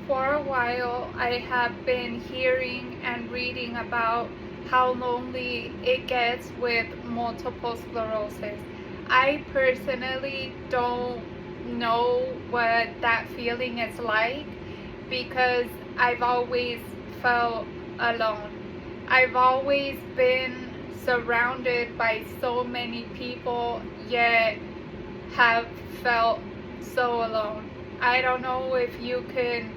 For a while, I have been hearing and reading about how lonely it gets with multiple sclerosis. I personally don't know what that feeling is like because I've always felt alone. I've always been surrounded by so many people, yet have felt so alone. I don't know if you can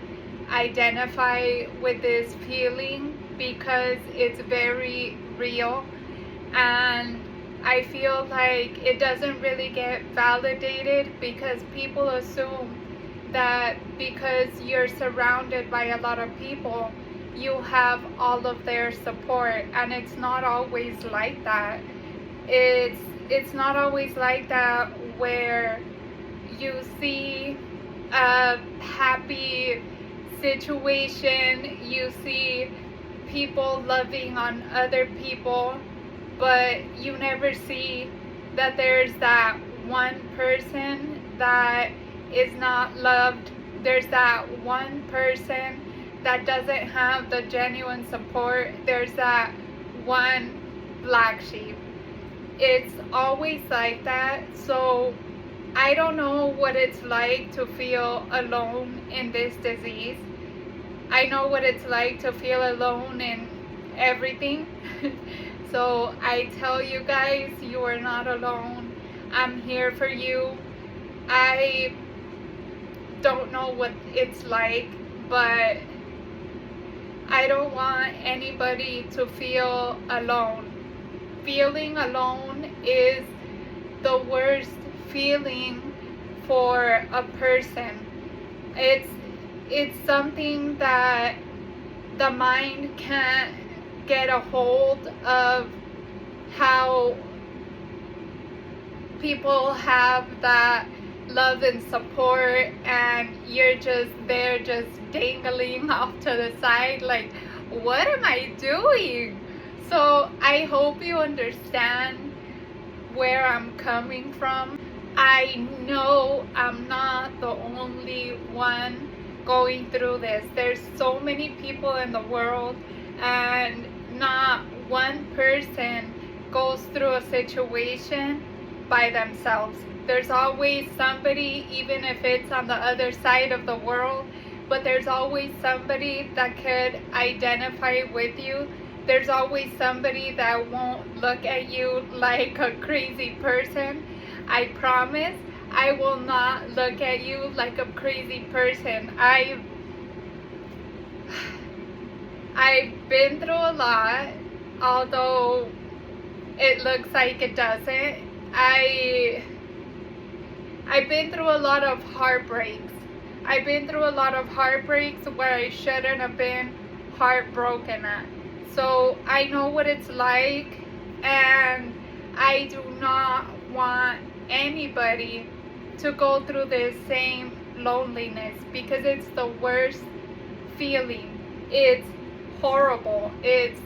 identify with this feeling because it's very real, and I feel like it doesn't really get validated because people assume that because you're surrounded by a lot of people, you have all of their support, and it's not always like that. It's it's not always like that where you see a happy situation, you see people loving on other people, but you never see that there's that one person that is not loved. There's that one person that doesn't have the genuine support. There's that one black sheep. It's always like that. So I don't know what it's like to feel alone in this disease. I know what it's like to feel alone in everything. So I tell you guys, you are not alone. I'm here for you. I don't know what it's like, but I don't want anybody to feel alone. Feeling alone is the worst feeling for a person. It's it's something that the mind can't get a hold of, how people have that love and support and you're just there just dangling off to the side like, what am I doing? So I hope you understand where I'm coming from. I know I'm not the only one going through this. There's so many people in the world, and not one person goes through a situation by themselves. There's always somebody, even if it's on the other side of the world, but there's always somebody that could identify with you. There's always somebody that won't look at you like a crazy person. I promise I will not look at you like a crazy person. I've been through a lot, although it looks like it doesn't. I've been through a lot of heartbreaks. I've been through a lot of heartbreaks where I shouldn't have been heartbroken at. So I know what it's like, and I do not want anybody to go through this same loneliness because it's the worst feeling. It's horrible. It's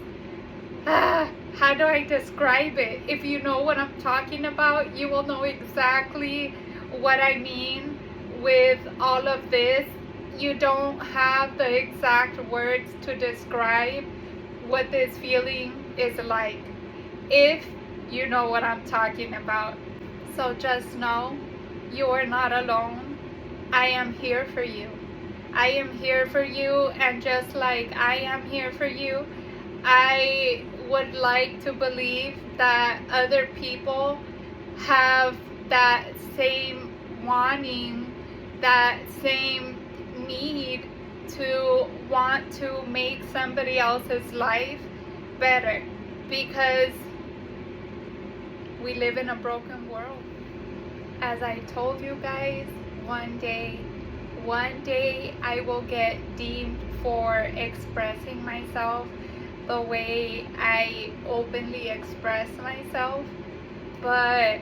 how do I describe it? If you know what I'm talking about, you will know exactly what I mean with all of this. You don't have the exact words to describe what this feeling is like, if you know what I'm talking about. So just know you are not alone. I am here for you. I am here for you, and just like I am here for you, I would like to believe that other people have that same wanting, that same need to want to make somebody else's life better, because we live in a broken world. As I told you guys, one day I will get deemed for expressing myself the way I openly express myself. But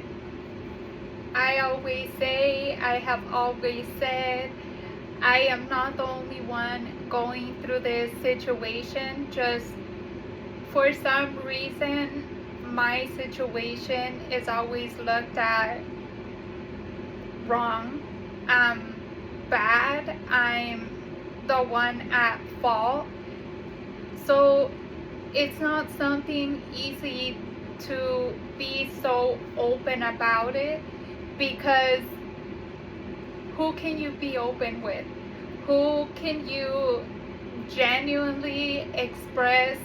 I always say, I have always said, I am not the only one going through this situation. Just for some reason, my situation is always looked at wrong. I'm bad. I'm the one at fault. So it's not something easy to be so open about it, because who can you be open with? Who can you genuinely express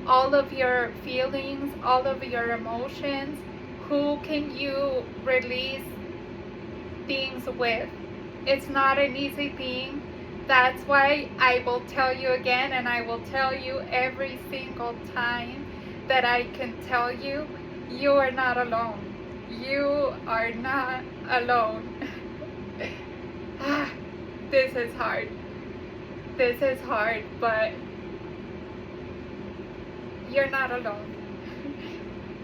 all of your feelings, all of your emotions? Who can you release things with? It's not an easy thing. That's why I will tell you again, and I will tell you every single time that I can tell you, you are not alone. You are not alone. This is hard. This is hard, but you're not alone.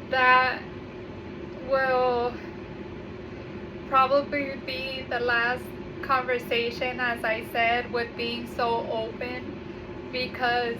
That will probably be the last conversation, as I said, with being so open, because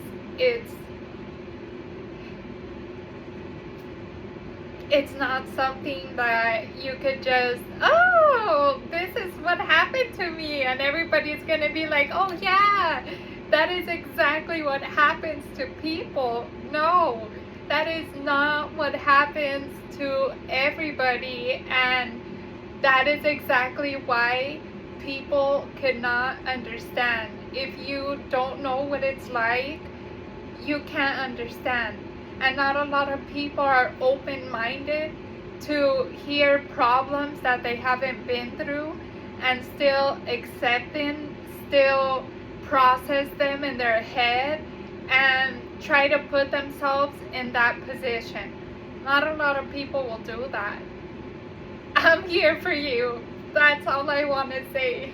it's not something that you could just, oh, this is what happened to me, and everybody's gonna be like, oh yeah, that is exactly what happens to people. No, that is not what happens to everybody, and that is exactly why people cannot understand. If you don't know what it's like, you can't understand. And not a lot of people are open-minded to hear problems that they haven't been through and still accept them, still process them in their head and try to put themselves in that position. Not a lot of people will do that. I'm here for you. That's all I want to say.